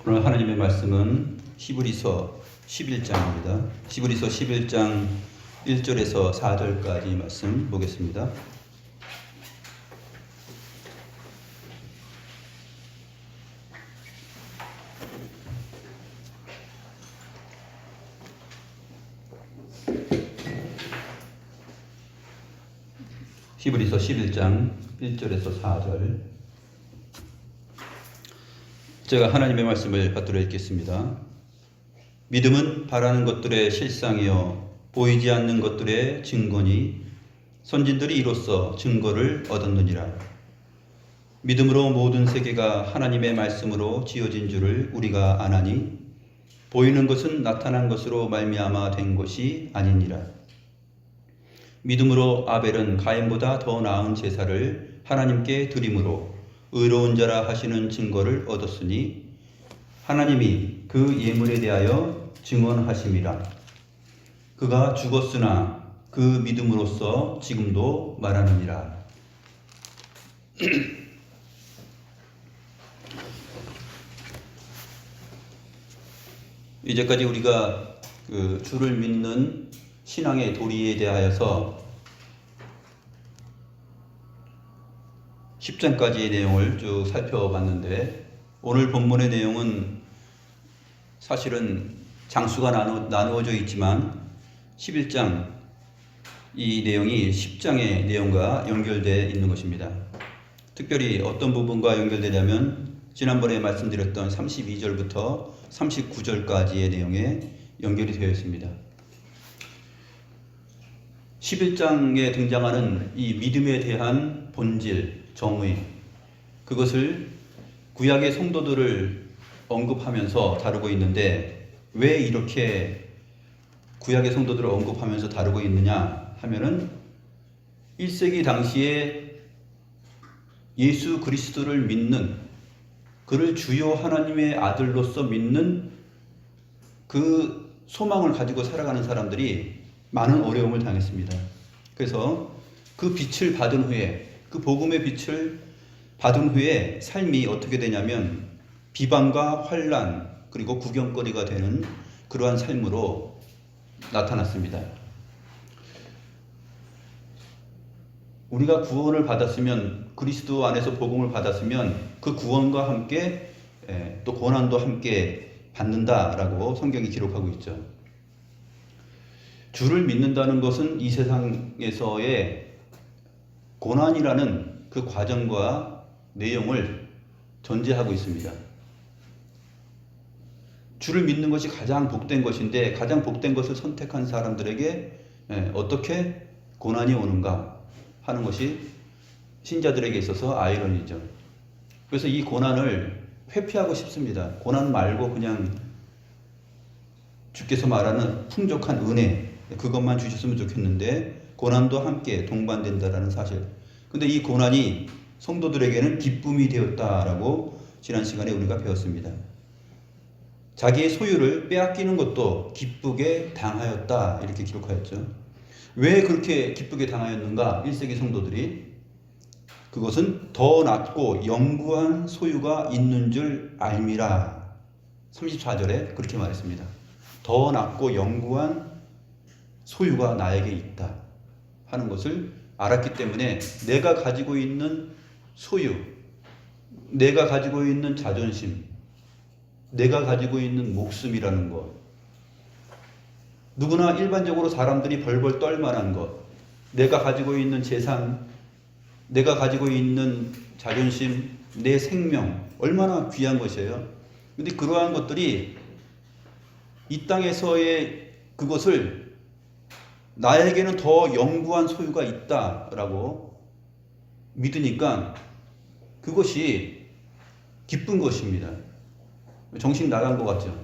오늘 하나님의 말씀은 히브리서 11장입니다. 히브리서 11장 1절에서 4절까지 말씀 보겠습니다. 히브리서 11장 1절에서 4절. 제가 하나님의 말씀을 받들어 읽겠습니다. 믿음은 바라는 것들의 실상이요 보이지 않는 것들의 증거니 선진들이 이로써 증거를 얻었느니라. 믿음으로 모든 세계가 하나님의 말씀으로 지어진 줄을 우리가 아나니 보이는 것은 나타난 것으로 말미암아 된 것이 아니니라. 믿음으로 아벨은 가인보다 더 나은 제사를 하나님께 드림으로 의로운 자라 하시는 증거를 얻었으니 하나님이 그 예물에 대하여 증언하심이라. 그가 죽었으나 그 믿음으로써 지금도 말하느니라. 이제까지 우리가 주를 믿는 신앙의 도리에 대하여서 10장까지의 내용을 쭉 살펴봤는데 오늘 본문의 내용은 사실은 장수가 나누어져 있지만 11장 이 내용이 10장의 내용과 연결되어 있는 것입니다. 특별히 어떤 부분과 연결되냐면 지난번에 말씀드렸던 32절부터 39절까지의 내용에 연결이 되어 있습니다. 11장에 등장하는 이 믿음에 대한 본질, 정의, 그것을 구약의 성도들을 언급하면서 다루고 있는데 왜 이렇게 구약의 성도들을 언급하면서 다루고 있느냐 하면은 1세기 당시에 예수 그리스도를 믿는, 그를 주요 하나님의 아들로서 믿는 그 소망을 가지고 살아가는 사람들이 많은 어려움을 당했습니다. 그래서 그 빛을 받은 후에, 그 복음의 빛을 받은 후에 삶이 어떻게 되냐면 비방과 환난 그리고 구경거리가 되는 그러한 삶으로 나타났습니다. 우리가 구원을 받았으면, 그리스도 안에서 복음을 받았으면 그 구원과 함께 또 고난도 함께 받는다라고 성경이 기록하고 있죠. 주를 믿는다는 것은 이 세상에서의 고난이라는 그 과정과 내용을 전제하고 있습니다. 주를 믿는 것이 가장 복된 것인데 가장 복된 것을 선택한 사람들에게 어떻게 고난이 오는가 하는 것이 신자들에게 있어서 아이러니죠. 그래서 이 고난을 회피하고 싶습니다. 고난 말고 그냥 주께서 말하는 풍족한 은혜, 그것만 주셨으면 좋겠는데 고난도 함께 동반된다라는 사실. 근데 이 고난이 성도들에게는 기쁨이 되었다라고 지난 시간에 우리가 배웠습니다. 자기의 소유를 빼앗기는 것도 기쁘게 당하였다 이렇게 기록하였죠. 왜 그렇게 기쁘게 당하였는가? 1세기 성도들이 그것은 더 낫고 영구한 소유가 있는 줄 알미라. 34절에 그렇게 말했습니다. 더 낫고 영구한 소유가 나에게 있다 하는 것을 알았기 때문에 내가 가지고 있는 소유, 내가 가지고 있는 자존심, 내가 가지고 있는 목숨이라는 것, 누구나 일반적으로 사람들이 벌벌 떨만한 것, 내가 가지고 있는 재산, 내가 가지고 있는 자존심, 내 생명, 얼마나 귀한 것이에요. 근데 그러한 것들이 이 땅에서의 그것을 나에게는 더 영구한 소유가 있다라고 믿으니까 그것이 기쁜 것입니다. 정신 나간 것 같죠.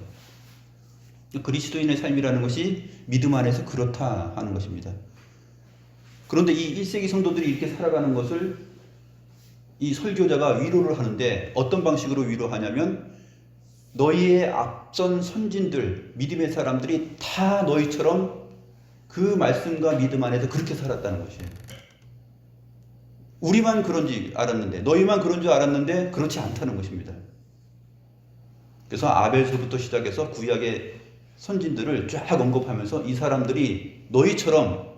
그리스도인의 삶이라는 것이 믿음 안에서 그렇다 하는 것입니다. 그런데 이 1세기 성도들이 이렇게 살아가는 것을 이 설교자가 위로를 하는데 어떤 방식으로 위로하냐면 너희의 앞선 선진들, 믿음의 사람들이 다 너희처럼 그 말씀과 믿음 안에서 그렇게 살았다는 것이에요. 우리만 그런 줄 알았는데, 너희만 그런 줄 알았는데 그렇지 않다는 것입니다. 그래서 아벨서부터 시작해서 구약의 선진들을 쫙 언급하면서 이 사람들이 너희처럼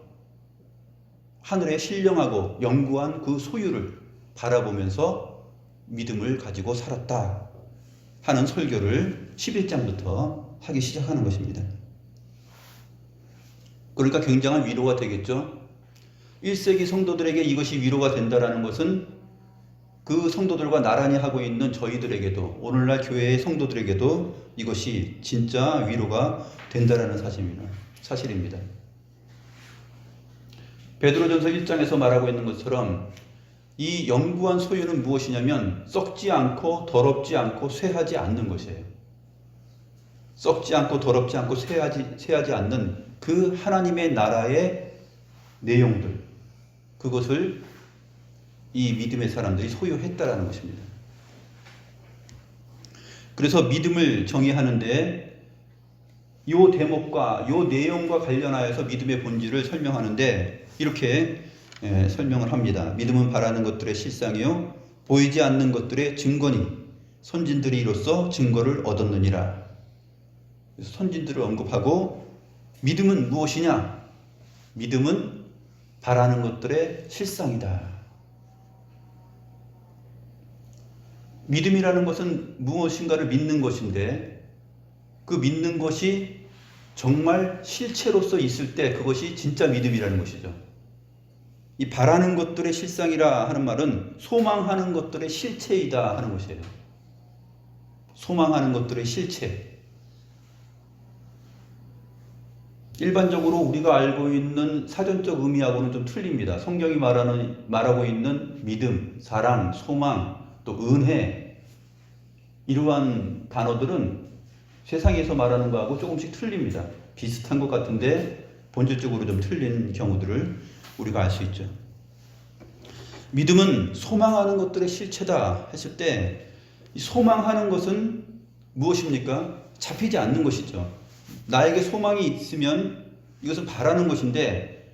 하늘에 신령하고 영구한 그 소유를 바라보면서 믿음을 가지고 살았다 하는 설교를 11장부터 하기 시작하는 것입니다. 그러니까 굉장한 위로가 되겠죠. 1세기 성도들에게 이것이 위로가 된다는 것은 그 성도들과 나란히 하고 있는 저희들에게도, 오늘날 교회의 성도들에게도 이것이 진짜 위로가 된다는 사실입니다. 베드로전서 1장에서 말하고 있는 것처럼 이 영구한 소유는 무엇이냐면 썩지 않고 더럽지 않고 쇠하지 않는 것이에요. 썩지 않고 더럽지 않고 쇠하지 않는 그 하나님의 나라의 내용들, 그것을 이 믿음의 사람들이 소유했다라는 것입니다. 그래서 믿음을 정의하는데 이 대목과 이 내용과 관련하여서 믿음의 본질을 설명하는데 이렇게 설명을 합니다. 믿음은 바라는 것들의 실상이요 보이지 않는 것들의 증거니 선진들이 이로써 증거를 얻었느니라. 그래서 선진들을 언급하고 믿음은 무엇이냐? 믿음은 바라는 것들의 실상이다. 믿음이라는 것은 무엇인가를 믿는 것인데 그 믿는 것이 정말 실체로서 있을 때 그것이 진짜 믿음이라는 것이죠. 이 바라는 것들의 실상이라 하는 말은 소망하는 것들의 실체이다 하는 것이에요. 소망하는 것들의 실체. 일반적으로 우리가 알고 있는 사전적 의미하고는 좀 틀립니다. 성경이 말하고 있는 믿음, 사랑, 소망, 또 은혜, 이러한 단어들은 세상에서 말하는 거하고 조금씩 틀립니다. 비슷한 것 같은데 본질적으로 좀 틀린 경우들을 우리가 알 수 있죠. 믿음은 소망하는 것들의 실체다 했을 때 이 소망하는 것은 무엇입니까? 잡히지 않는 것이죠. 나에게 소망이 있으면 이것은 바라는 것인데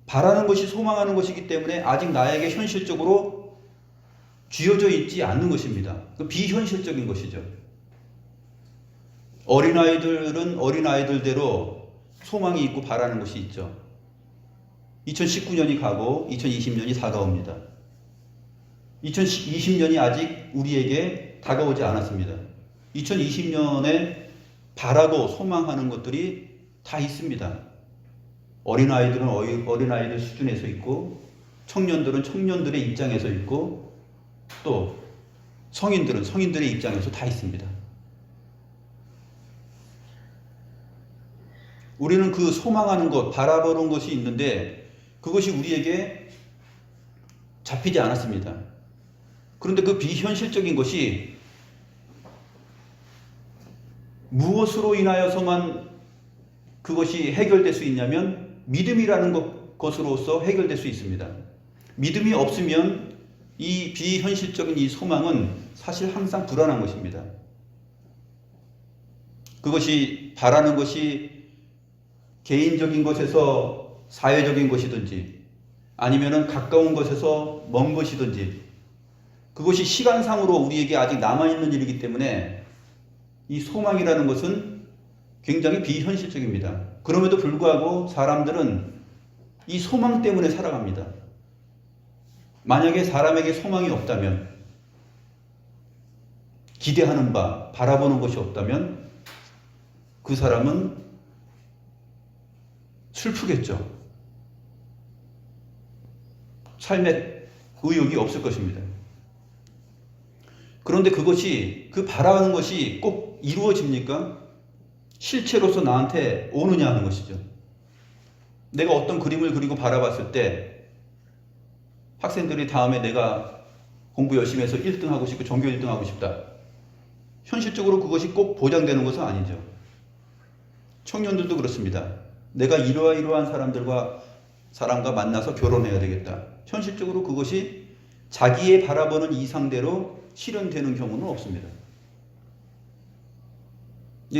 바라는 것이 소망하는 것이기 때문에 아직 나에게 현실적으로 쥐어져 있지 않는 것입니다. 비현실적인 것이죠. 어린아이들은 어린아이들대로 소망이 있고 바라는 것이 있죠. 2019년이 가고 2020년이 다가옵니다. 2020년이 아직 우리에게 다가오지 않았습니다. 2020년에 바라고 소망하는 것들이 다 있습니다. 어린아이들은 어린아이들 수준에서 있고 청년들은 청년들의 입장에서 있고 또 성인들은 성인들의 입장에서 다 있습니다. 우리는 그 소망하는 것, 바라보는 것이 있는데 그것이 우리에게 잡히지 않았습니다. 그런데 그 비현실적인 것이 무엇으로 인하여서만 그것이 해결될 수 있냐면 믿음이라는 것으로서 해결될 수 있습니다. 믿음이 없으면 이 비현실적인 이 소망은 사실 항상 불안한 것입니다. 그것이 바라는 것이 개인적인 것에서 사회적인 것이든지 아니면은 가까운 것에서 먼 것이든지 그것이 시간상으로 우리에게 아직 남아있는 일이기 때문에 이 소망이라는 것은 굉장히 비현실적입니다. 그럼에도 불구하고 사람들은 이 소망 때문에 살아갑니다. 만약에 사람에게 소망이 없다면, 기대하는 바, 바라보는 것이 없다면 그 사람은 슬프겠죠. 삶에 의욕이 없을 것입니다. 그런데 그것이, 그 바라는 것이 꼭 이루어집니까? 실체로서 나한테 오느냐 하는 것이죠. 내가 어떤 그림을 그리고 바라봤을 때 학생들이 다음에 내가 공부 열심히 해서 1등 하고 싶고 전교 1등 하고 싶다. 현실적으로 그것이 꼭 보장되는 것은 아니죠. 청년들도 그렇습니다. 내가 이러한 사람과 만나서 결혼해야 되겠다. 현실적으로 그것이 자기의 바라보는 이상대로 실현되는 경우는 없습니다.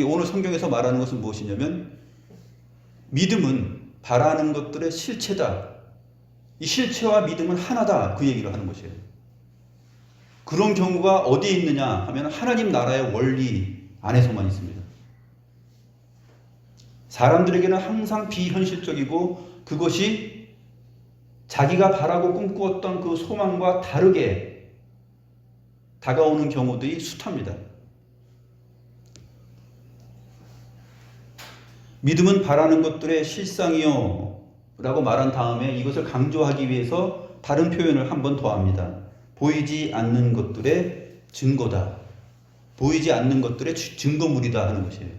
오늘 성경에서 말하는 것은 무엇이냐면 믿음은 바라는 것들의 실체다. 이 실체와 믿음은 하나다. 그 얘기를 하는 것이에요. 그런 경우가 어디에 있느냐 하면 하나님 나라의 원리 안에서만 있습니다. 사람들에게는 항상 비현실적이고 그것이 자기가 바라고 꿈꾸었던 그 소망과 다르게 다가오는 경우들이 숱합니다. 믿음은 바라는 것들의 실상이요 라고 말한 다음에 이것을 강조하기 위해서 다른 표현을 한 번 더 합니다. 보이지 않는 것들의 증거다. 보이지 않는 것들의 증거물이다 하는 것이에요.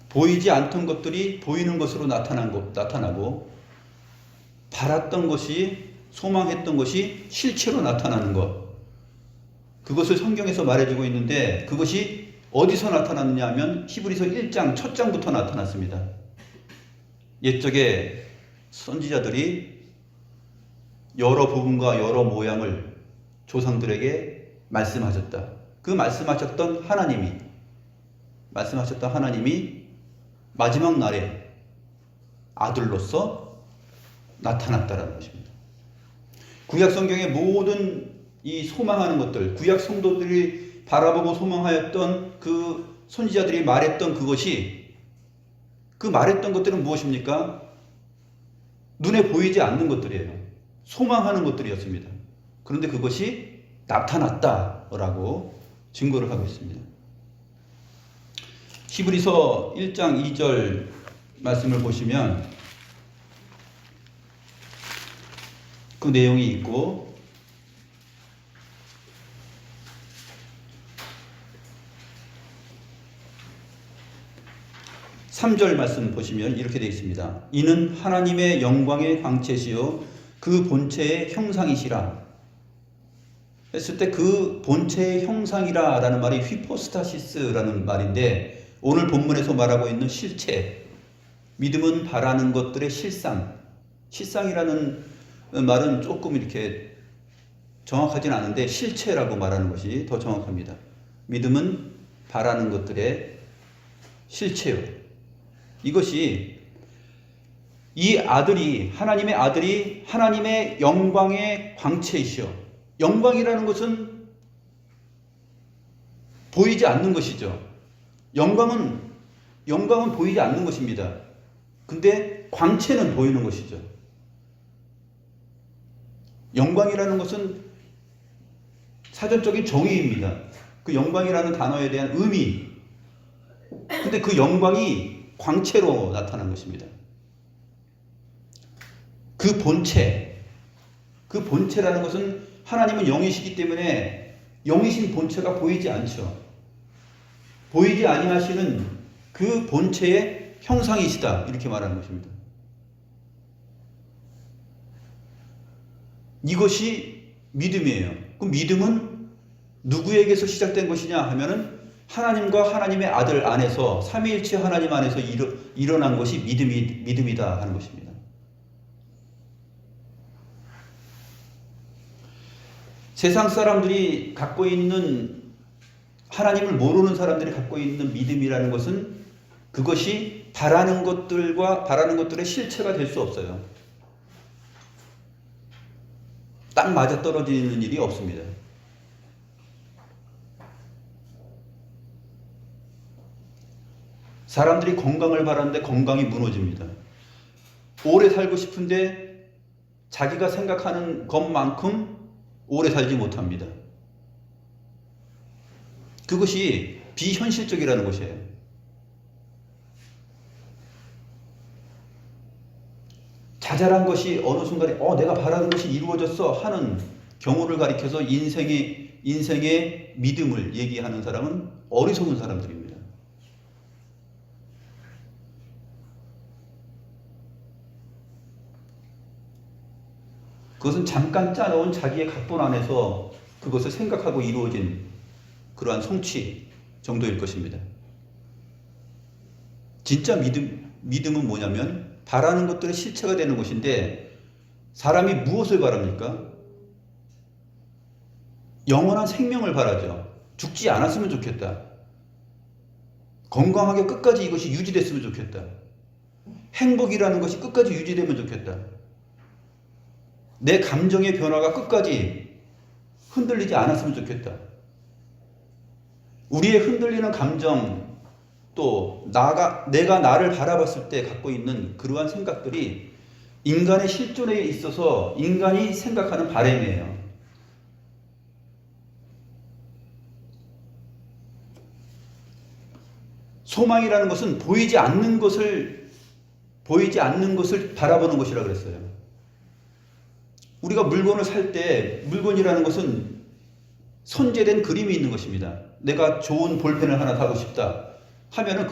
보이지 않던 것들이 보이는 것으로 나타나고 바랐던 것이 소망했던 것이 실체로 나타나는 것. 그것을 성경에서 말해주고 있는데 그것이 어디서 나타났느냐 하면 히브리서 1장 첫 장부터 나타났습니다. 옛적에 선지자들이 여러 부분과 여러 모양을 조상들에게 말씀하셨다. 그 말씀하셨던 하나님이 마지막 날에 아들로서 나타났다라는 것입니다. 구약 성경의 모든 이 소망하는 것들, 구약 성도들이 바라보고 소망하였던 그 선지자들이 말했던 그것이 그 말했던 것들은 무엇입니까? 눈에 보이지 않는 것들이에요. 소망하는 것들이었습니다. 그런데 그것이 나타났다라고 증거를 하고 있습니다. 히브리서 1장 2절 말씀을 보시면 그 내용이 있고 3절 말씀 보시면 이렇게 되어 있습니다. 이는 하나님의 영광의 광채시요 그 본체의 형상이시라. 했을 때 그 본체의 형상이라 라는 말이 휘포스타시스라는 말인데 오늘 본문에서 말하고 있는 실체, 믿음은 바라는 것들의 실상이라는 말은 조금 이렇게 정확하진 않은데 실체라고 말하는 것이 더 정확합니다. 믿음은 바라는 것들의 실체요. 이것이 이 아들이 하나님의 아들이 하나님의 영광의 광채이시여. 영광이라는 것은 보이지 않는 것이죠. 영광은 보이지 않는 것입니다. 근데 광채는 보이는 것이죠. 영광이라는 것은 사전적인 정의입니다. 그 영광이라는 단어에 대한 의미. 근데 그 영광이 광채로 나타난 것입니다. 그 본체라는 것은 하나님은 영이시기 때문에 영이신 본체가 보이지 않죠. 보이지 아니하시는 그 본체의 형상이시다 이렇게 말하는 것입니다. 이것이 믿음이에요. 그 믿음은 누구에게서 시작된 것이냐 하면은 하나님과 하나님의 아들 안에서 삼위일체 하나님 안에서 일어난 것이 믿음이다 하는 것입니다. 세상 사람들이 갖고 있는 하나님을 모르는 사람들이 갖고 있는 믿음이라는 것은 그것이 바라는 것들의 실체가 될 수 없어요. 딱 맞아떨어지는 일이 없습니다. 사람들이 건강을 바라는데 건강이 무너집니다. 오래 살고 싶은데 자기가 생각하는 것만큼 오래 살지 못합니다. 그것이 비현실적이라는 것이에요. 자잘한 것이 어느 순간에 내가 바라는 것이 이루어졌어 하는 경우를 가리켜서 인생의 믿음을 얘기하는 사람은 어리석은 사람들입니다. 그것은 잠깐 짜놓은 자기의 각본 안에서 그것을 생각하고 이루어진 그러한 성취 정도일 것입니다. 진짜 믿음은 뭐냐면 바라는 것들의 실체가 되는 것인데 사람이 무엇을 바랍니까? 영원한 생명을 바라죠. 죽지 않았으면 좋겠다. 건강하게 끝까지 이것이 유지됐으면 좋겠다. 행복이라는 것이 끝까지 유지되면 좋겠다. 내 감정의 변화가 끝까지 흔들리지 않았으면 좋겠다. 우리의 흔들리는 감정, 또 내가 나를 바라봤을 때 갖고 있는 그러한 생각들이 인간의 실존에 있어서 인간이 생각하는 바람이에요. 소망이라는 것은 보이지 않는 것을 바라보는 것이라고 그랬어요. 우리가 물건을 살 때 물건이라는 것은 선재된 그림이 있는 것입니다. 내가 좋은 볼펜을 하나 사고 싶다 하면은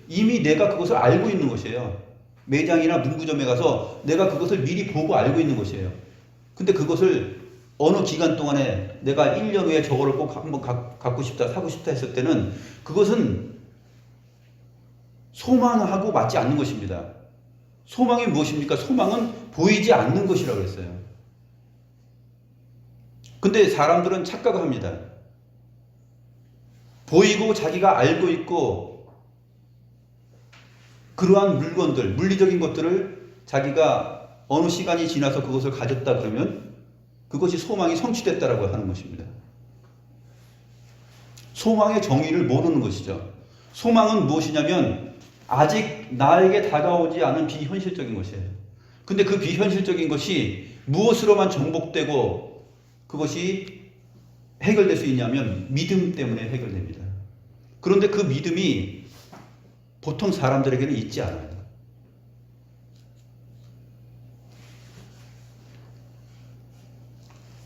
이미 내가 그것을 알고 있는 것이에요. 매장이나 문구점에 가서 내가 그것을 미리 보고 알고 있는 것이에요. 근데 그것을 어느 기간 동안에 내가 1년 후에 저거를 꼭 한번 갖고 싶다, 사고 싶다 했을 때는 그것은 소망하고 맞지 않는 것입니다. 소망이 무엇입니까? 소망은 보이지 않는 것이라고 했어요. 근데 사람들은 착각을 합니다. 보이고 자기가 알고 있고 그러한 물건들, 물리적인 것들을 자기가 어느 시간이 지나서 그것을 가졌다 그러면 그것이 소망이 성취됐다라고 하는 것입니다. 소망의 정의를 모르는 것이죠. 소망은 무엇이냐면 아직 나에게 다가오지 않은 비현실적인 것이에요. 근데 그 비현실적인 것이 무엇으로만 정복되고 그것이 해결될 수 있냐면 믿음 때문에 해결됩니다. 그런데 그 믿음이 보통 사람들에게는 있지 않아요.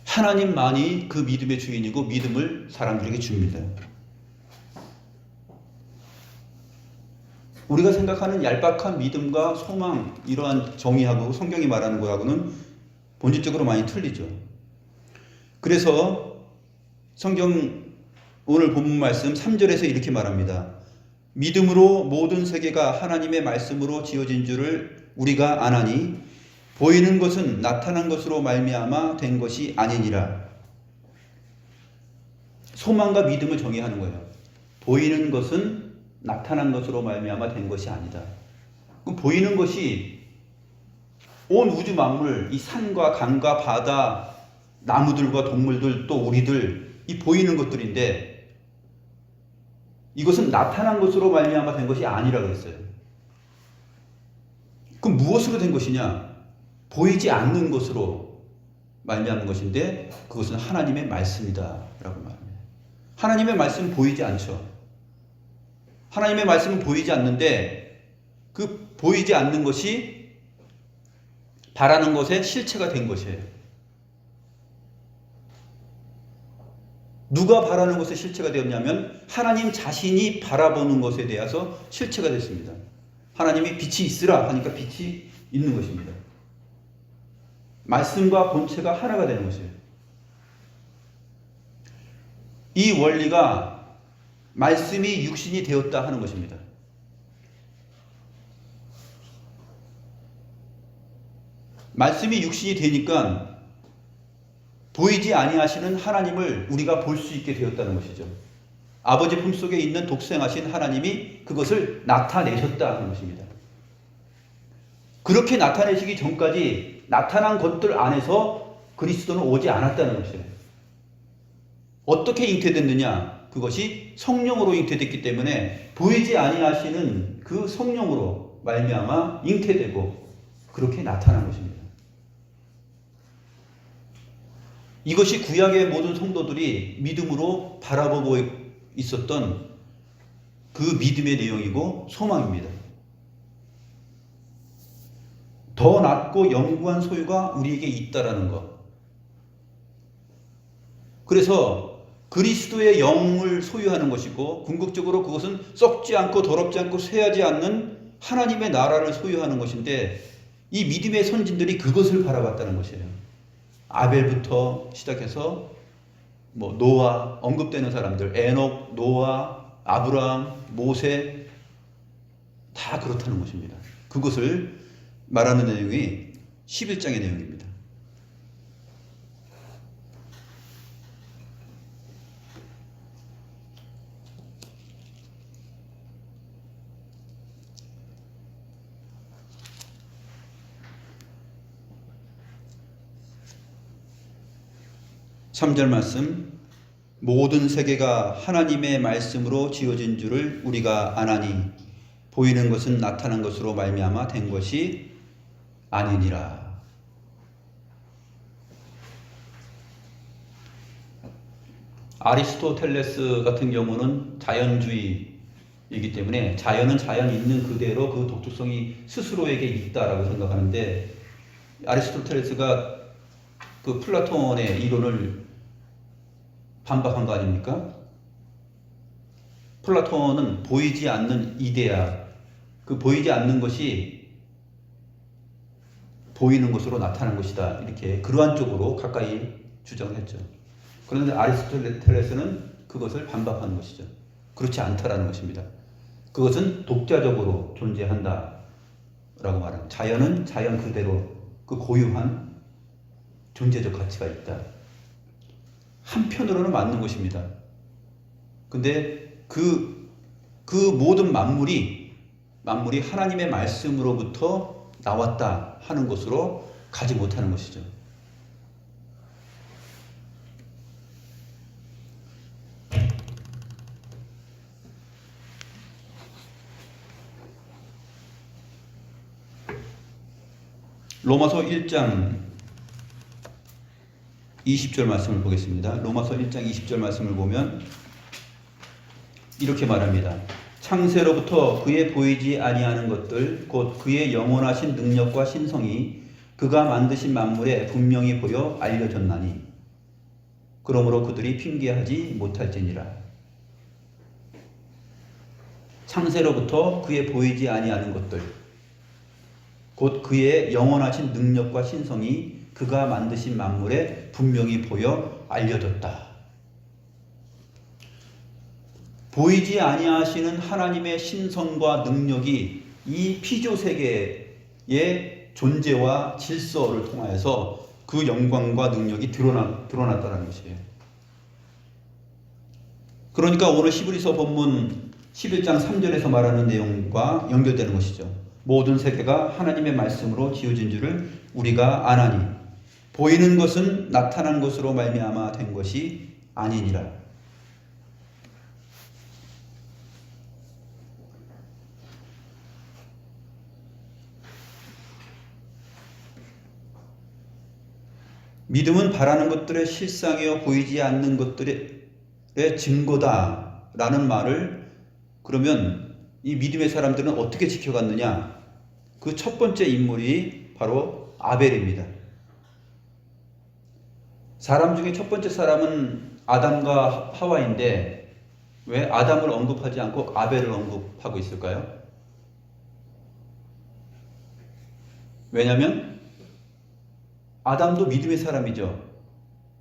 하나님만이 그 믿음의 주인이고 믿음을 사람들에게 줍니다. 우리가 생각하는 얄팍한 믿음과 소망, 이러한 정의하고 성경이 말하는 거하고는 본질적으로 많이 틀리죠. 그래서 성경 오늘 본문 말씀 3절에서 이렇게 말합니다. 믿음으로 모든 세계가 하나님의 말씀으로 지어진 줄을 우리가 아나니 보이는 것은 나타난 것으로 말미암아 된 것이 아니니라. 소망과 믿음을 정의하는 거예요. 보이는 것은 나타난 것으로 말미암아 된 것이 아니다. 그럼 보이는 것이 온 우주 만물, 이 산과 강과 바다, 나무들과 동물들, 또 우리들, 이 보이는 것들인데 이것은 나타난 것으로 말미암아 된 것이 아니라고 했어요. 그럼 무엇으로 된 것이냐? 보이지 않는 것으로 말미암은 것인데 그것은 하나님의 말씀이다라고 말합니다. 하나님의 말씀은 보이지 않죠. 하나님의 말씀은 보이지 않는데 그 보이지 않는 것이 바라는 것의 실체가 된 것이에요. 누가 바라는 것의 실체가 되었냐면 하나님 자신이 바라보는 것에 대해서 실체가 됐습니다. 하나님이 빛이 있으라 하니까 빛이 있는 것입니다. 말씀과 본체가 하나가 되는 것이에요. 이 원리가 말씀이 육신이 되었다 하는 것입니다. 말씀이 육신이 되니까 보이지 아니하시는 하나님을 우리가 볼 수 있게 되었다는 것이죠. 아버지 품속에 있는 독생하신 하나님이 그것을 나타내셨다 하는 것입니다. 그렇게 나타내시기 전까지 나타난 것들 안에서 그리스도는 오지 않았다는 것이에요. 어떻게 잉태됐느냐? 그것이 성령으로 잉태됐기 때문에 보이지 아니하시는 그 성령으로 말미암아 잉태되고 그렇게 나타난 것입니다. 이것이 구약의 모든 성도들이 믿음으로 바라보고 있었던 그 믿음의 내용이고 소망입니다. 더 낫고 영구한 소유가 우리에게 있다라는 것. 그래서 그리스도의 영을 소유하는 것이고 궁극적으로 그것은 썩지 않고 더럽지 않고 쇠하지 않는 하나님의 나라를 소유하는 것인데 이 믿음의 선진들이 그것을 바라봤다는 것이에요. 아벨부터 시작해서 노아, 언급되는 사람들, 에녹, 노아, 아브라함, 모세 다 그렇다는 것입니다. 그것을 말하는 내용이 11장의 내용입니다. 3절 말씀, 모든 세계가 하나님의 말씀으로 지어진 줄을 우리가 아나니 보이는 것은 나타난 것으로 말미암아 된 것이 아니니라. 아리스토텔레스 같은 경우는 자연주의이기 때문에 자연은 자연 있는 그대로 그 독특성이 스스로에게 있다라고 생각하는데, 아리스토텔레스가 그 플라톤의 이론을 반박한 거 아닙니까? 플라톤은 보이지 않는 이데아, 그 보이지 않는 것이 보이는 것으로 나타난 것이다, 이렇게 그러한 쪽으로 가까이 주장을 했죠. 그런데 아리스토텔레스는 그것을 반박하는 것이죠. 그렇지 않다라는 것입니다. 그것은 독자적으로 존재한다 라고 말합니다. 자연은 자연 그대로 그 고유한 존재적 가치가 있다. 한편으로는 맞는 것입니다. 근데 그 모든 만물이 하나님의 말씀으로부터 나왔다 하는 것으로 가지 못하는 것이죠. 로마서 1장 20절 말씀을 보겠습니다. 로마서 1장 20절 말씀을 보면 이렇게 말합니다. 창세로부터 그의 보이지 아니하는 것들 곧 그의 영원하신 능력과 신성이 그가 만드신 만물에 분명히 보여 알려졌나니 그러므로 그들이 핑계하지 못할지니라. 창세로부터 그의 보이지 아니하는 것들 곧 그의 영원하신 능력과 신성이 그가 만드신 만물에 분명히 보여 알려졌다. 보이지 아니하시는 하나님의 신성과 능력이 이 피조세계의 존재와 질서를 통하여서 그 영광과 능력이 드러났다는 것이에요. 그러니까 오늘 히브리서 본문 11장 3절에서 말하는 내용과 연결되는 것이죠. 모든 세계가 하나님의 말씀으로 지어진 줄을 우리가 아나니 보이는 것은 나타난 것으로 말미암아 된 것이 아니니라. 믿음은 바라는 것들의 실상이요 보이지 않는 것들의 증거다라는 말을, 그러면 이 믿음의 사람들은 어떻게 지켜갔느냐? 그 첫 번째 인물이 바로 아벨입니다. 사람 중에 첫 번째 사람은 아담과 하와인데 왜 아담을 언급하지 않고 아벨을 언급하고 있을까요? 왜냐하면 아담도 믿음의 사람이죠.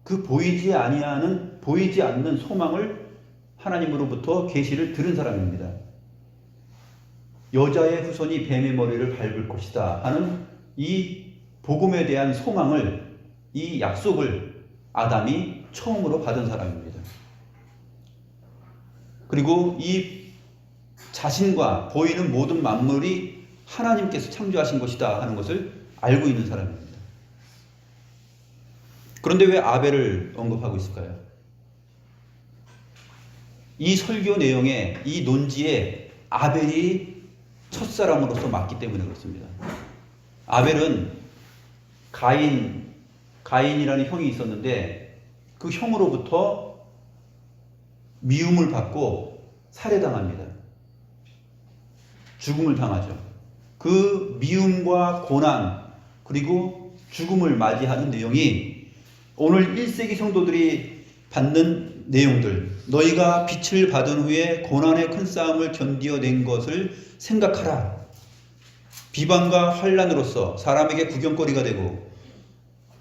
그 보이지 않는 소망을 하나님으로부터 계시를 들은 사람입니다. 여자의 후손이 뱀의 머리를 밟을 것이다 하는 이 복음에 대한 소망을, 이 약속을 아담이 처음으로 받은 사람입니다. 그리고 이 자신과 보이는 모든 만물이 하나님께서 창조하신 것이다 하는 것을 알고 있는 사람입니다. 그런데 왜 아벨을 언급하고 있을까요? 이 설교 내용에, 이 논지에 아벨이 첫사람으로서 맞기 때문에 그렇습니다. 아벨은 가인이라는 형이 있었는데 그 형으로부터 미움을 받고 살해당합니다. 죽음을 당하죠. 그 미움과 고난 그리고 죽음을 맞이하는 내용이 오늘 1세기 성도들이 받는 내용들, 너희가 빛을 받은 후에 고난의 큰 싸움을 견디어낸 것을 생각하라. 비방과 환난으로서 사람에게 구경거리가 되고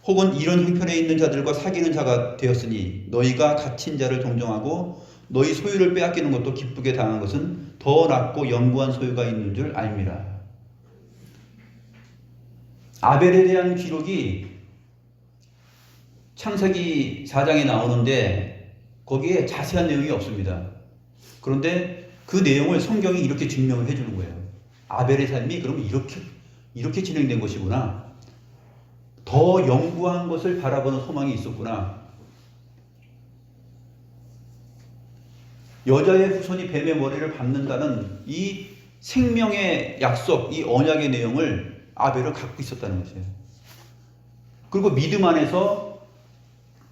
혹은 이런 형편에 있는 자들과 사귀는 자가 되었으니 너희가 갇힌 자를 동정하고 너희 소유를 빼앗기는 것도 기쁘게 당한 것은 더 낫고 영구한 소유가 있는 줄 알미라. 아벨에 대한 기록이 창세기 4장에 나오는데 거기에 자세한 내용이 없습니다. 그런데 그 내용을 성경이 이렇게 증명을 해주는 거예요. 아벨의 삶이 그러면 이렇게 진행된 것이구나. 더 영구한 것을 바라보는 소망이 있었구나. 여자의 후손이 뱀의 머리를 밟는다는 이 생명의 약속, 이 언약의 내용을 아벨은 갖고 있었다는 것이에요. 그리고 믿음 안에서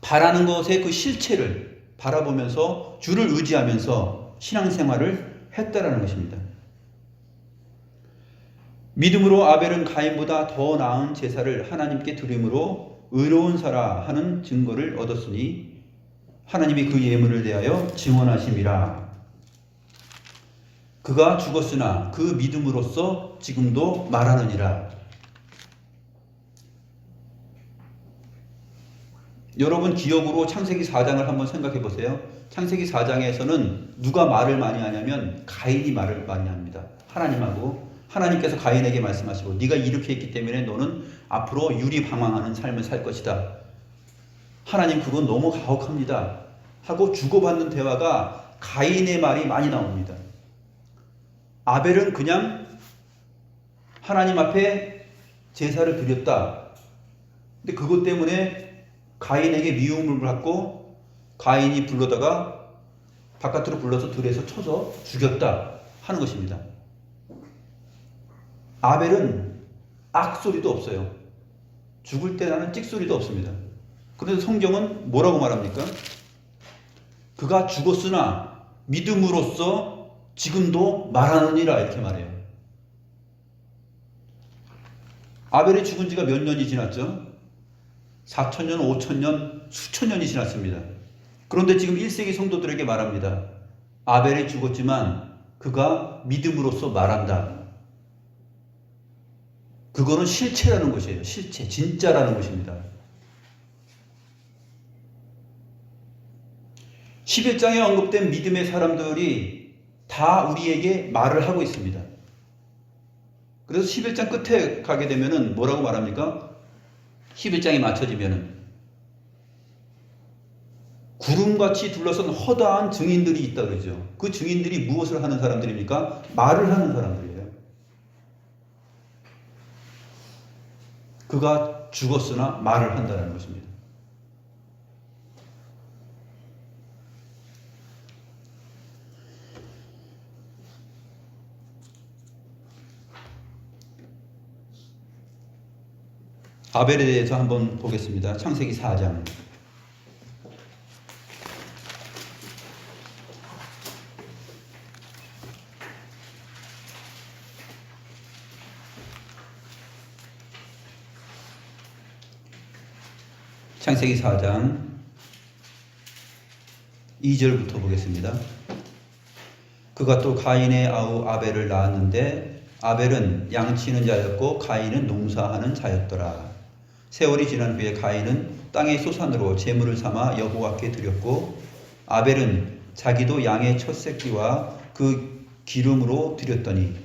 바라는 것의 그 실체를 바라보면서 주를 의지하면서 신앙생활을 했다라는 것입니다. 믿음으로 아벨은 가인보다 더 나은 제사를 하나님께 드림으로 의로운 사라 하는 증거를 얻었으니 하나님이 그 예물을 대하여 증언하심이라. 그가 죽었으나 그 믿음으로써 지금도 말하느니라. 여러분 기억으로 창세기 4장을 한번 생각해 보세요. 창세기 4장에서는 누가 말을 많이 하냐면 가인이 말을 많이 합니다. 하나님하고. 하나님께서 가인에게 말씀하시고 네가 이렇게 했기 때문에 너는 앞으로 유리방황하는 삶을 살 것이다. 하나님 그건 너무 가혹합니다. 하고 주고받는 대화가 가인의 말이 많이 나옵니다. 아벨은 그냥 하나님 앞에 제사를 드렸다. 근데 그것 때문에 가인에게 미움을 받고 가인이 불러다가 바깥으로 불러서 들에서 쳐서 죽였다 하는 것입니다. 아벨은 악소리도 없어요. 죽을 때 나는 찍소리도 없습니다. 그래서 성경은 뭐라고 말합니까? 그가 죽었으나 믿음으로써 지금도 말하느니라 이렇게 말해요. 아벨이 죽은 지가 몇 년이 지났죠? 4,000년, 5,000년, 수천 년이 지났습니다. 그런데 지금 1세기 성도들에게 말합니다. 아벨이 죽었지만 그가 믿음으로써 말한다. 그거는 실체라는 것이에요. 실체, 진짜라는 것입니다. 11장에 언급된 믿음의 사람들이 다 우리에게 말을 하고 있습니다. 그래서 11장 끝에 가게 되면은 뭐라고 말합니까? 11장이 맞춰지면은 구름같이 둘러싼 허다한 증인들이 있다 그러죠. 그 증인들이 무엇을 하는 사람들입니까? 말을 하는 사람들이에요. 그가 죽었으나 말을 한다는 것입니다. 아벨에 대해서 한번 보겠습니다. 창세기 4장. 창세기 4장 2절부터 보겠습니다. 그가 또 가인의 아우 아벨을 낳았는데 아벨은 양치는 자였고 가인은 농사하는 자였더라. 세월이 지난 후에 가인은 땅의 소산으로 제물을 삼아 여호와께 드렸고 아벨은 자기도 양의 첫 새끼와 그 기름으로 드렸더니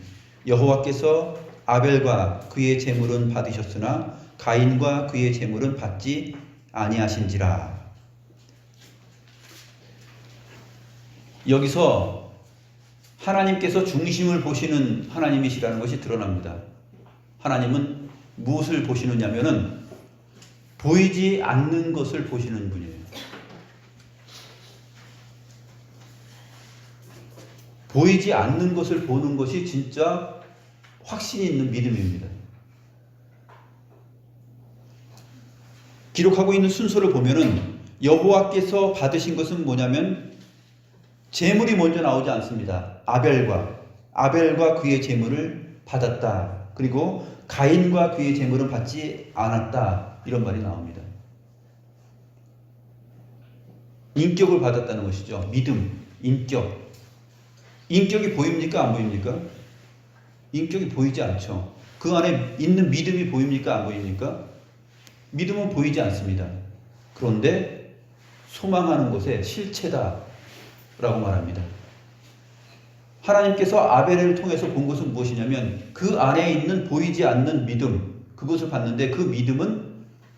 여호와께서 아벨과 그의 제물은 받으셨으나 가인과 그의 제물은 받지 아니하신지라. 여기서 하나님께서 중심을 보시는 하나님이시라는 것이 드러납니다. 하나님은 무엇을 보시느냐면은 보이지 않는 것을 보시는 분이에요. 보이지 않는 것을 보는 것이 진짜 확신이 있는 믿음입니다. 기록하고 있는 순서를 보면은 여호와께서 받으신 것은 뭐냐면 제물이 먼저 나오지 않습니다. 아벨과 그의 제물을 받았다. 그리고 가인과 그의 제물은 받지 않았다. 이런 말이 나옵니다. 인격을 받았다는 것이죠. 믿음, 인격. 인격이 보입니까? 안 보입니까? 인격이 보이지 않죠. 그 안에 있는 믿음이 보입니까? 안 보입니까? 믿음은 보이지 않습니다. 그런데 소망하는 것의 실체다 라고 말합니다. 하나님께서 아벨을 통해서 본 것은 무엇이냐면 그 안에 있는 보이지 않는 믿음, 그것을 봤는데 그 믿음은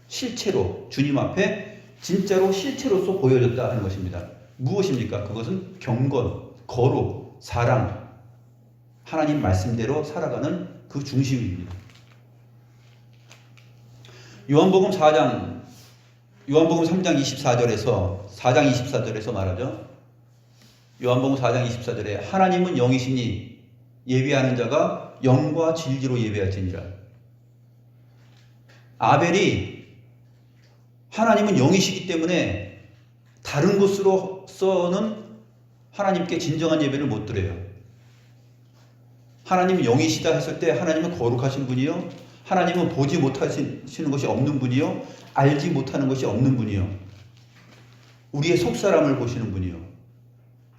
실체로 주님 앞에 진짜로 실체로서 보여졌다 하는 것입니다. 무엇입니까? 그것은 경건, 거룩, 사랑, 하나님 말씀대로 살아가는 그 중심입니다. 요한복음 3장 24절에서 말하죠. 요한복음 4장 24절에 하나님은 영이시니 예배하는 자가 영과 진리로 예배할지니라. 아벨이 하나님은 영이시기 때문에 다른 것으로서는 하나님께 진정한 예배를 못 드려요. 하나님은 영이시다 했을 때 하나님은 거룩하신 분이요, 하나님은 보지 못하시는 것이 없는 분이요, 알지 못하는 것이 없는 분이요, 우리의 속사람을 보시는 분이요,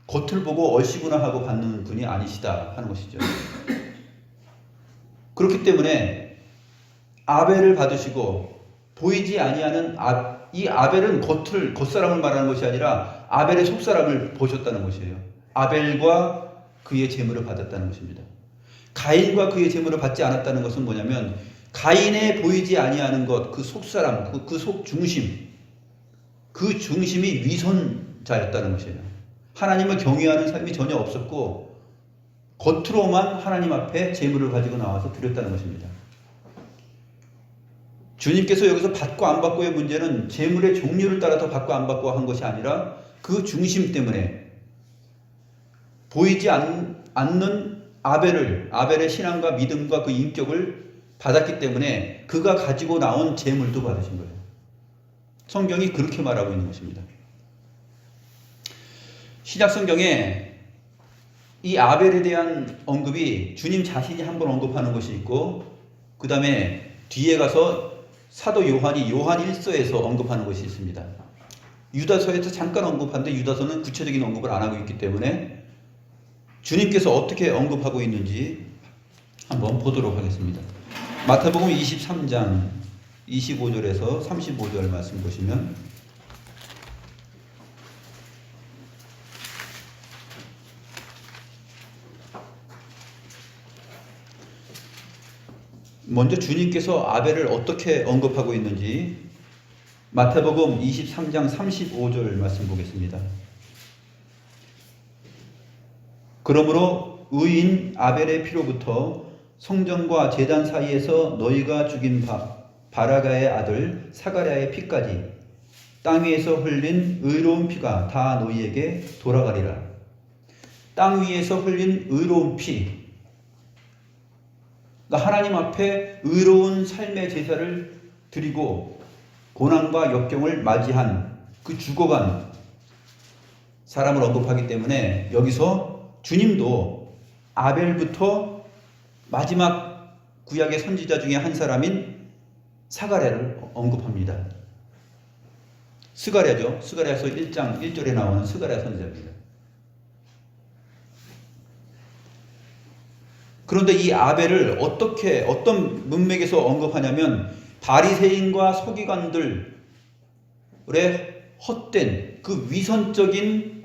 겉을 보고 얼씨구나 하고 받는 분이 아니시다 하는 것이죠. 그렇기 때문에 아벨을 받으시고 보이지 아니하는 이 아벨은 겉사람을 말하는 것이 아니라 아벨의 속사람을 보셨다는 것이에요. 아벨과 그의 제물을 받았다는 것입니다. 가인과 그의 제물을 받지 않았다는 것은 뭐냐면 가인의 보이지 아니하는 것, 그 속사람, 그 속중심, 그 중심이 위선자였다는 것이에요. 하나님을 경외하는 삶이 전혀 없었고 겉으로만 하나님 앞에 제물을 가지고 나와서 드렸다는 것입니다. 주님께서 여기서 받고 안 받고의 문제는 제물의 종류를 따라서 받고 안 받고 한 것이 아니라 그 중심 때문에 보이지 않는 아벨의 신앙과 믿음과 그 인격을 받았기 때문에 그가 가지고 나온 제물도 받으신 거예요. 성경이 그렇게 말하고 있는 것입니다. 신약 성경에 이 아벨에 대한 언급이 주님 자신이 한번 언급하는 것이 있고 그 다음에 뒤에 가서 사도 요한이 요한 1서에서 언급하는 것이 있습니다. 유다서에서 잠깐 언급하는데 유다서는 구체적인 언급을 안 하고 있기 때문에 주님께서 어떻게 언급하고 있는지 한번 보도록 하겠습니다. 마태복음 23장 25절에서 35절 말씀 보시면 먼저 주님께서 아벨을 어떻게 언급하고 있는지 마태복음 23장 35절 말씀 보겠습니다. 그러므로 의인 아벨의 피로부터 성전과 제단 사이에서 너희가 죽인 바라가의 아들 사가랴의 피까지 땅 위에서 흘린 의로운 피가 다 너희에게 돌아가리라. 땅 위에서 흘린 의로운 피, 그러니까 하나님 앞에 의로운 삶의 제사를 드리고 고난과 역경을 맞이한 그 죽어간 사람을 언급하기 때문에 여기서 주님도 아벨부터 마지막 구약의 선지자 중에 한 사람인 사가랴를 언급합니다. 스가랴죠. 스가랴서 1장 1절에 나오는 스가랴 선지자입니다. 그런데 이 아벨을 어떤 문맥에서 언급하냐면 바리새인과 서기관들의 헛된 그 위선적인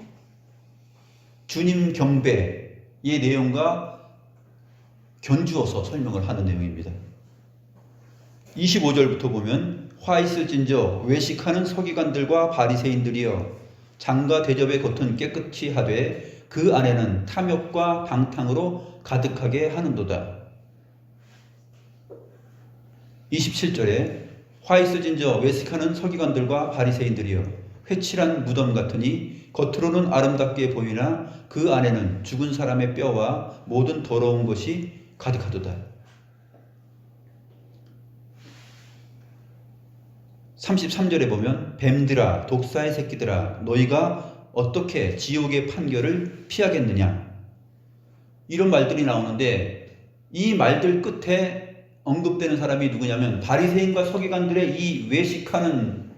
주님 경배의 내용과 견주어서 설명을 하는 내용입니다. 25절부터 보면 화 있을진저 외식하는 서기관들과 바리새인들이여 장과 대접의 겉은 깨끗이 하되 그 안에는 탐욕과 방탕으로 가득하게 하는도다. 27절에 화 있을진저 외식하는 서기관들과 바리새인들이여 회칠한 무덤 같으니 겉으로는 아름답게 보이나 그 안에는 죽은 사람의 뼈와 모든 더러운 것이 가득하도다. 33절에 보면 뱀들아 독사의 새끼들아 너희가 어떻게 지옥의 판결을 피하겠느냐, 이런 말들이 나오는데 이 말들 끝에 언급되는 사람이 누구냐면 바리새인과 서기관들의 이 외식하는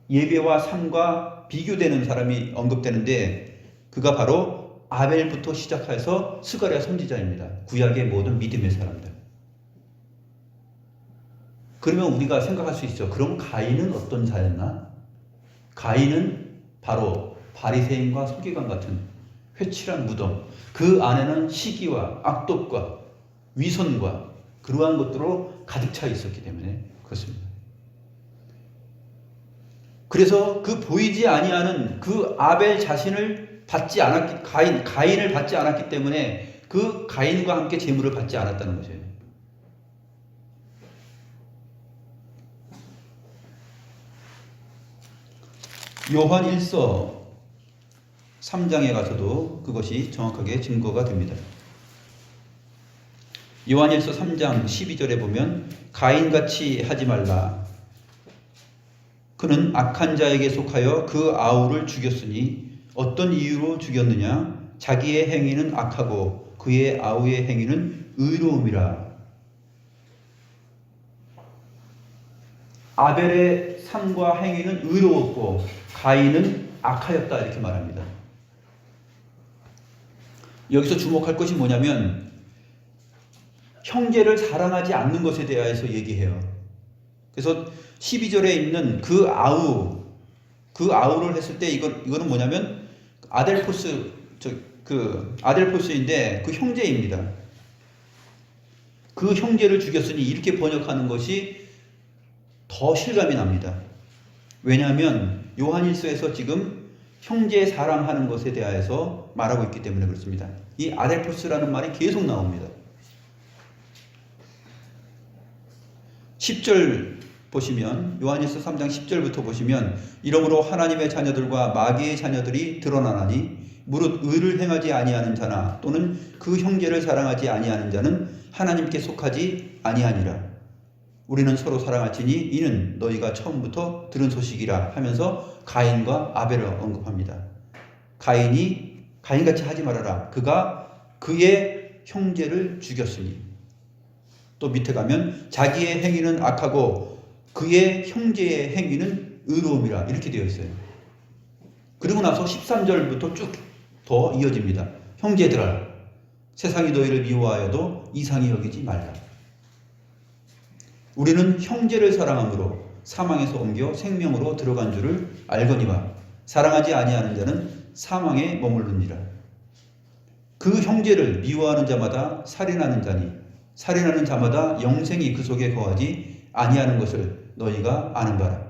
예배와 삶과 비교되는 사람이 언급되는데 그가 바로 아벨부터 시작해서 스가랴 선지자입니다. 구약의 모든 믿음의 사람들. 그러면 우리가 생각할 수 있죠. 그럼 가인은 어떤 자였나? 가인은 바로 바리새인과 서기관 같은 회칠한 무덤, 그 안에는 시기와 악독과 위선과 그러한 것들로 가득 차 있었기 때문에 그렇습니다. 그래서 그 보이지 아니하는 그 아벨 자신을 가인을 받지 않았기 때문에 그 가인과 함께 제물을 받지 않았다는 것이에요. 요한 1서 3장에 가서도 그것이 정확하게 증거가 됩니다. 요한일서 3장 12절에 보면 가인같이 하지 말라. 그는 악한 자에게 속하여 그 아우를 죽였으니 어떤 이유로 죽였느냐? 자기의 행위는 악하고 그의 아우의 행위는 의로움이라. 아벨의 삶과 행위는 의로웠고 가인은 악하였다 이렇게 말합니다. 여기서 주목할 것이 뭐냐면 형제를 사랑하지 않는 것에 대해서 얘기해요. 그래서 12절에 있는 그 아우를 했을 때 이거는 뭐냐면 아델포스인데 그 형제입니다. 그 형제를 죽였으니 이렇게 번역하는 것이 더 실감이 납니다. 왜냐하면 요한일서에서 지금 형제 사랑하는 것에 대하여서 말하고 있기 때문에 그렇습니다. 이 아델포스라는 말이 계속 나옵니다. 10절 보시면 요한일서 3장 10절부터 보시면 이러므로 하나님의 자녀들과 마귀의 자녀들이 드러나나니 무릇 의를 행하지 아니하는 자나 또는 그 형제를 사랑하지 아니하는 자는 하나님께 속하지 아니하니라. 우리는 서로 사랑할지니 이는 너희가 처음부터 들은 소식이라 하면서 가인과 아벨을 언급합니다. 가인이 가인같이 하지 말아라. 그가 그의 형제를 죽였으니. 또 밑에 가면 자기의 행위는 악하고 그의 형제의 행위는 의로움이라 이렇게 되어 있어요. 그리고 나서 13절부터 쭉 더 이어집니다. 형제들아 세상이 너희를 미워하여도 이상히 여기지 말라. 우리는 형제를 사랑함으로 사망에서 옮겨 생명으로 들어간 줄을 알거니와 사랑하지 아니하는 자는 사망에 머무르니라. 그 형제를 미워하는 자마다 살인하는 자니 살인하는 자마다 영생이 그 속에 거하지 아니하는 것을 너희가 아는 바라.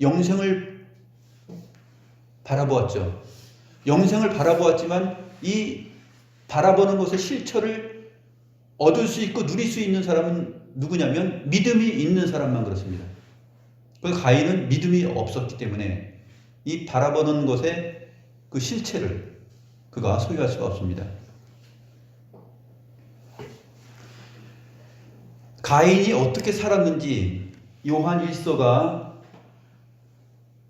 영생을 바라보았죠. 영생을 바라보았지만 이 바라보는 것의 실처를 얻을 수 있고 누릴 수 있는 사람은 누구냐면 믿음이 있는 사람만 그렇습니다. 가인은 믿음이 없었기 때문에 이 바라보는 것의 그 실체를 그가 소유할 수가 없습니다. 가인이 어떻게 살았는지 요한 1서가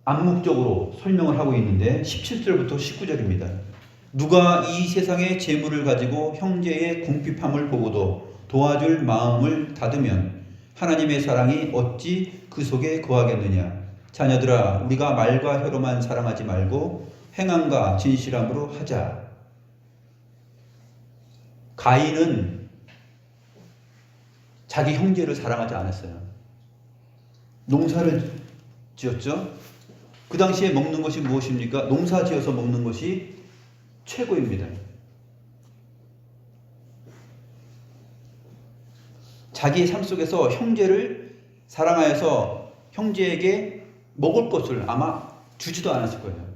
암묵적으로 설명을 하고 있는데 17절부터 19절입니다. 누가 이 세상의 재물을 가지고 형제의 궁핍함을 보고도 도와줄 마음을 닫으면 하나님의 사랑이 어찌 그 속에 거하겠느냐. 자녀들아 우리가 말과 혀로만 사랑하지 말고 행함과 진실함으로 하자. 가인은 자기 형제를 사랑하지 않았어요. 농사를 지었죠. 그 당시에 먹는 것이 무엇입니까? 농사 지어서 먹는 것이 최고입니다. 자기의 삶 속에서 형제를 사랑하여서 형제에게 먹을 것을 아마 주지도 않았을 거예요.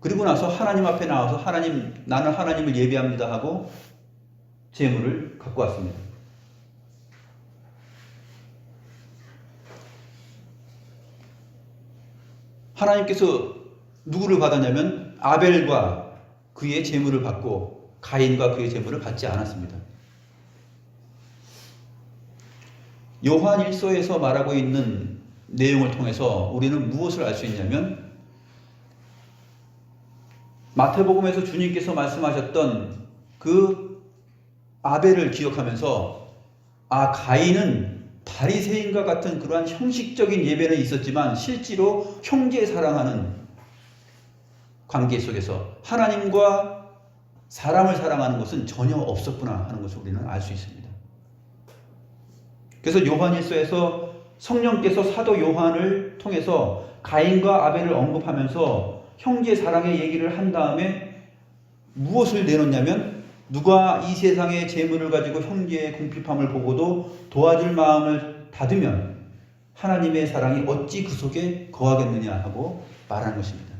그리고 나서 하나님 앞에 나와서 나는 하나님을 예배합니다 하고 재물을 갖고 왔습니다. 하나님께서 누구를 받았냐면 아벨과 그의 재물을 받고 가인과 그의 재물을 받지 않았습니다. 요한 1서에서 말하고 있는 내용을 통해서 우리는 무엇을 알 수 있냐면 마태복음에서 주님께서 말씀하셨던 그 아벨을 기억하면서 가인은 바리새인과 같은 그러한 형식적인 예배는 있었지만 실제로 형제 사랑하는 관계 속에서 하나님과 사람을 사랑하는 것은 전혀 없었구나 하는 것을 우리는 알 수 있습니다. 그래서 요한일서에서 성령께서 사도 요한을 통해서 가인과 아벨을 언급하면서 형제 사랑의 얘기를 한 다음에 무엇을 내놓냐면 누가 이 세상의 재물을 가지고 형제의 궁핍함을 보고도 도와줄 마음을 닫으면 하나님의 사랑이 어찌 그 속에 거하겠느냐 하고 말하는 것입니다.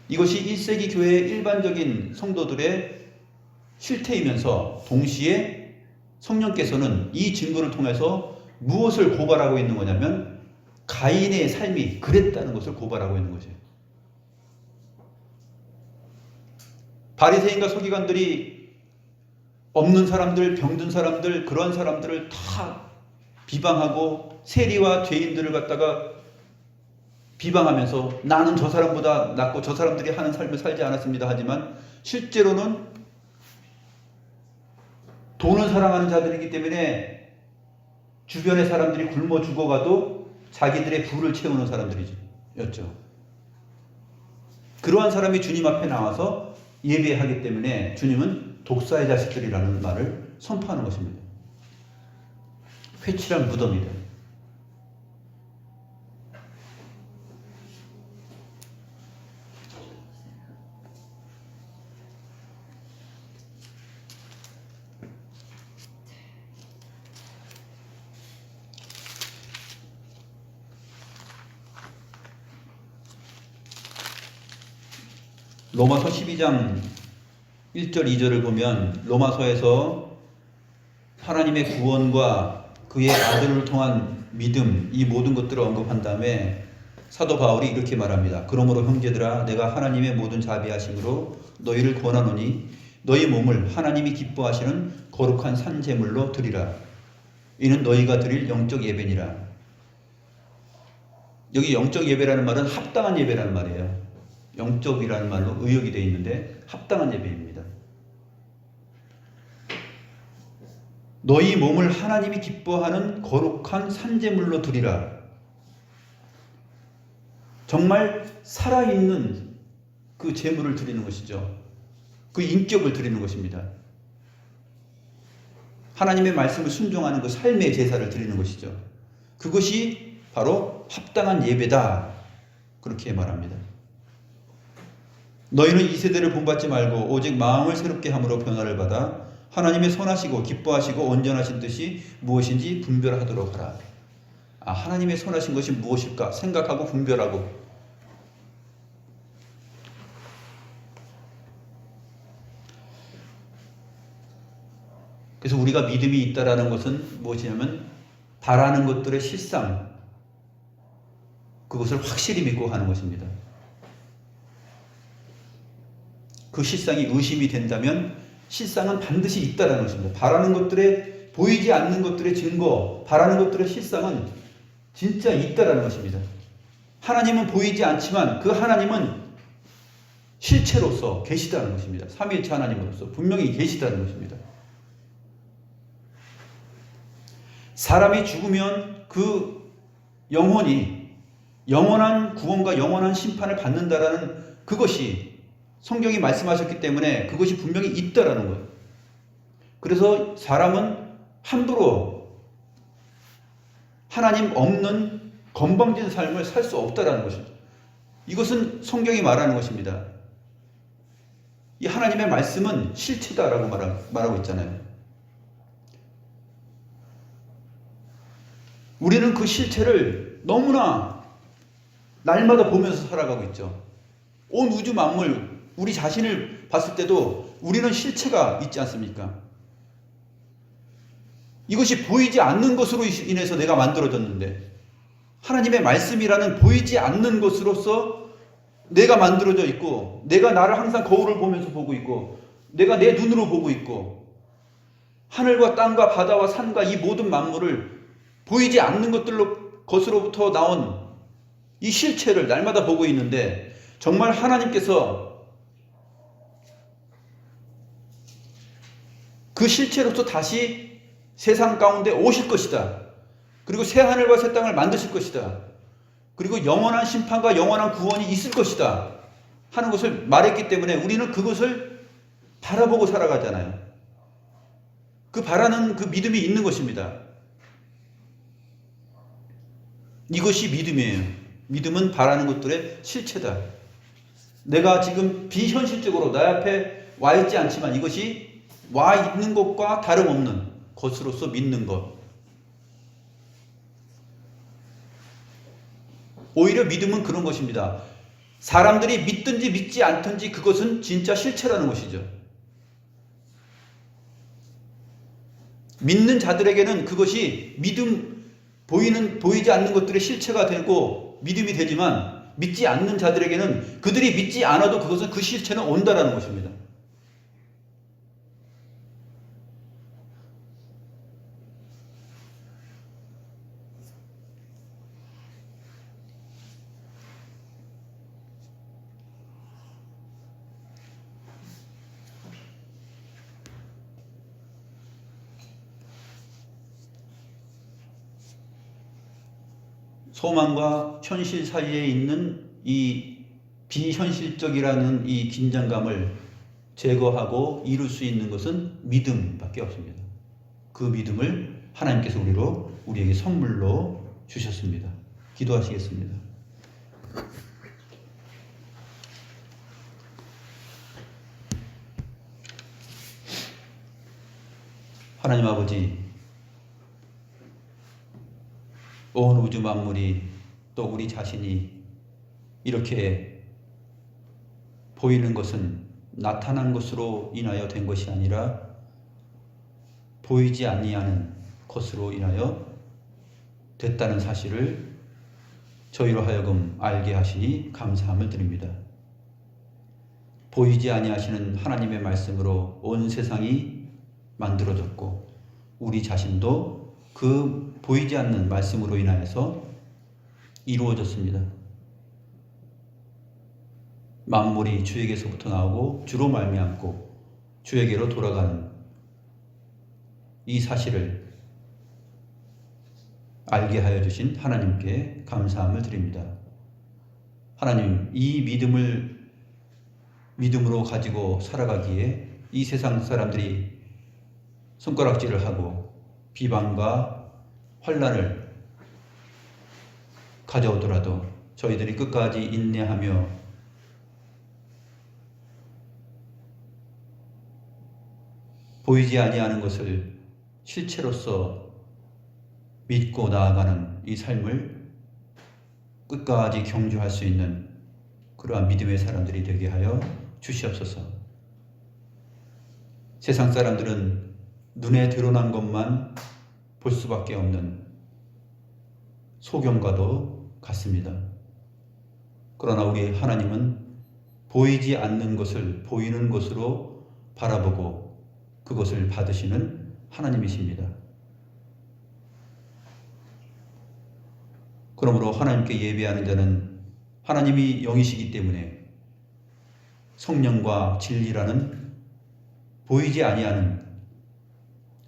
이것이 1세기 교회의 일반적인 성도들의 실태이면서 동시에 성령께서는 이 증거를 통해서 무엇을 고발하고 있는 거냐면 가인의 삶이 그랬다는 것을 고발하고 있는 거죠. 바리새인과 서기관들이 없는 사람들, 병든 사람들, 그런 사람들을 다 비방하고 세리와 죄인들을 갖다가 비방하면서 나는 저 사람보다 낫고 저 사람들이 하는 삶을 살지 않았습니다. 하지만 실제로는 돈을 사랑하는 자들이기 때문에 주변의 사람들이 굶어 죽어가도 자기들의 부를 채우는 사람들이었죠. 그러한 사람이 주님 앞에 나와서 예배하기 때문에 주님은 독사의 자식들이라는 말을 선포하는 것입니다. 회칠한 무덤이다. 로마서 12장 1절 2절을 보면 로마서에서 하나님의 구원과 그의 아들을 통한 믿음, 이 모든 것들을 언급한 다음에 사도 바울이 이렇게 말합니다. 그러므로 형제들아 내가 하나님의 모든 자비하심으로 너희를 권하노니 너희 몸을 하나님이 기뻐하시는 거룩한 산제물로 드리라. 이는 너희가 드릴 영적 예배니라. 여기 영적 예배라는 말은 합당한 예배라는 말이에요. 영적이라는 말로 의역이 되어 있는데 합당한 예배입니다. 너희 몸을 하나님이 기뻐하는 거룩한 산제물로 드리라. 정말 살아있는 그 제물을 드리는 것이죠. 그 인격을 드리는 것입니다. 하나님의 말씀을 순종하는 그 삶의 제사를 드리는 것이죠. 그것이 바로 합당한 예배다. 그렇게 말합니다. 너희는 이 세대를 본받지 말고 오직 마음을 새롭게 함으로 변화를 받아 하나님의 선하시고 기뻐하시고 온전하신 뜻이 무엇인지 분별하도록 하라. 하나님의 선하신 것이 무엇일까 생각하고 분별하고. 그래서 우리가 믿음이 있다라는 것은 무엇이냐면 바라는 것들의 실상, 그것을 확실히 믿고 하는 것입니다. 그 실상이 의심이 된다면 실상은 반드시 있다라는 것입니다. 바라는 것들의 보이지 않는 것들의 증거, 바라는 것들의 실상은 진짜 있다라는 것입니다. 하나님은 보이지 않지만 그 하나님은 실체로서 계시다는 것입니다. 삼위일체 하나님으로서 분명히 계시다는 것입니다. 사람이 죽으면 그 영혼이 영원한 구원과 영원한 심판을 받는다라는 그것이 성경이 말씀하셨기 때문에 그것이 분명히 있다라는 거예요. 그래서 사람은 함부로 하나님 없는 건방진 삶을 살 수 없다라는 것이죠. 이것은 성경이 말하는 것입니다. 이 하나님의 말씀은 실체다라고 말하고 있잖아요. 우리는 그 실체를 너무나 날마다 보면서 살아가고 있죠. 온 우주 만물, 우리 자신을 봤을 때도 우리는 실체가 있지 않습니까? 이것이 보이지 않는 것으로 인해서 내가 만들어졌는데 하나님의 말씀이라는 보이지 않는 것으로서 내가 만들어져 있고 내가 나를 항상 거울을 보면서 보고 있고 내가 내 눈으로 보고 있고 하늘과 땅과 바다와 산과 이 모든 만물을 보이지 않는 것으로부터 나온 이 실체를 날마다 보고 있는데 정말 하나님께서 그 실체로서 다시 세상 가운데 오실 것이다. 그리고 새 하늘과 새 땅을 만드실 것이다. 그리고 영원한 심판과 영원한 구원이 있을 것이다 하는 것을 말했기 때문에 우리는 그것을 바라보고 살아가잖아요. 그 바라는 그 믿음이 있는 것입니다. 이것이 믿음이에요. 믿음은 바라는 것들의 실체다. 내가 지금 비현실적으로 내 앞에 와 있지 않지만 이것이 와 있는 것과 다름없는 것으로서 믿는 것. 오히려 믿음은 그런 것입니다. 사람들이 믿든지 믿지 않든지 그것은 진짜 실체라는 것이죠. 믿는 자들에게는 그것이 보이지 않는 것들의 실체가 되고 믿음이 되지만 믿지 않는 자들에게는 그들이 믿지 않아도 그것은 그 실체는 온다라는 것입니다. 소망과 현실 사이에 있는 이 비현실적이라는 이 긴장감을 제거하고 이룰 수 있는 것은 믿음밖에 없습니다. 그 믿음을 하나님께서 우리에게 선물로 주셨습니다. 기도하시겠습니다. 하나님 아버지, 온 우주 만물이 또 우리 자신이 이렇게 보이는 것은 나타난 것으로 인하여 된 것이 아니라 보이지 아니하는 것으로 인하여 됐다는 사실을 저희로 하여금 알게 하시니 감사함을 드립니다. 보이지 아니하시는 하나님의 말씀으로 온 세상이 만들어졌고 우리 자신도 그 보이지 않는 말씀으로 인하여서 이루어졌습니다. 만물이 주에게서부터 나오고 주로 말미암고 주에게로 돌아가는 이 사실을 알게 하여 주신 하나님께 감사함을 드립니다. 하나님, 이 믿음으로 가지고 살아가기에 이 세상 사람들이 손가락질을 하고 비방과 환난을 가져오더라도 저희들이 끝까지 인내하며 보이지 아니하는 것을 실체로서 믿고 나아가는 이 삶을 끝까지 경주할 수 있는 그러한 믿음의 사람들이 되게 하여 주시옵소서. 세상 사람들은 눈에 드러난 것만 볼 수밖에 없는 소경과도 같습니다. 그러나 우리 하나님은 보이지 않는 것을 보이는 것으로 바라보고 그것을 받으시는 하나님이십니다. 그러므로 하나님께 예배하는 자는 하나님이 영이시기 때문에 성령과 진리라는 보이지 아니하는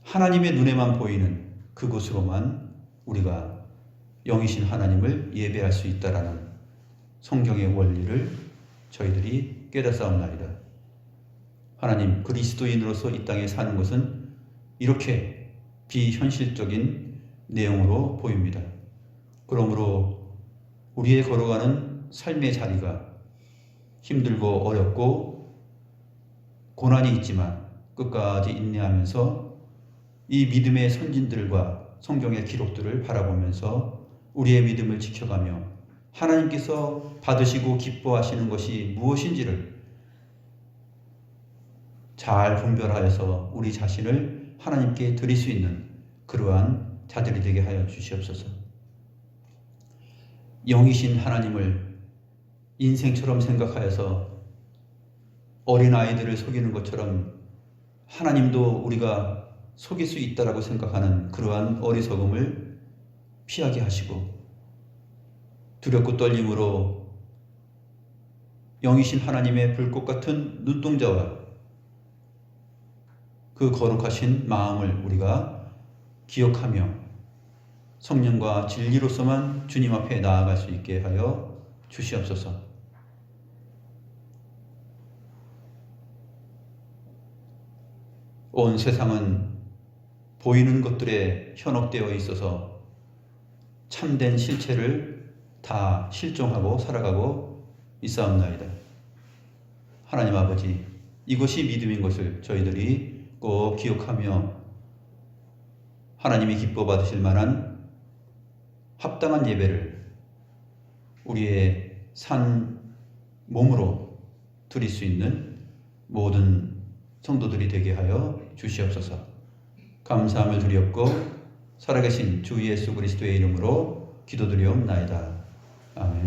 하나님의 눈에만 보이는 그곳으로만 우리가 영이신 하나님을 예배할 수 있다라는 성경의 원리를 저희들이 깨닫사옵나이다. 하나님, 그리스도인으로서 이 땅에 사는 것은 이렇게 비현실적인 내용으로 보입니다. 그러므로 우리의 걸어가는 삶의 자리가 힘들고 어렵고 고난이 있지만 끝까지 인내하면서 이 믿음의 선진들과 성경의 기록들을 바라보면서 우리의 믿음을 지켜가며 하나님께서 받으시고 기뻐하시는 것이 무엇인지를 잘 분별하여서 우리 자신을 하나님께 드릴 수 있는 그러한 자들이 되게 하여 주시옵소서. 영이신 하나님을 인생처럼 생각하여서 어린아이들을 속이는 것처럼 하나님도 우리가 속일 수 있다라고 생각하는 그러한 어리석음을 피하게 하시고 두렵고 떨림으로 영이신 하나님의 불꽃 같은 눈동자와 그 거룩하신 마음을 우리가 기억하며 성령과 진리로서만 주님 앞에 나아갈 수 있게 하여 주시옵소서. 온 세상은 보이는 것들에 현혹되어 있어서 참된 실체를 다 실종하고 살아가고 있사옵나이다. 하나님 아버지, 이것이 믿음인 것을 저희들이 꼭 기억하며 하나님이 기뻐 받으실 만한 합당한 예배를 우리의 산 몸으로 드릴 수 있는 모든 성도들이 되게 하여 주시옵소서. 감사함을 드리옵고 살아계신 주 예수 그리스도의 이름으로 기도드리옵나이다. 아멘.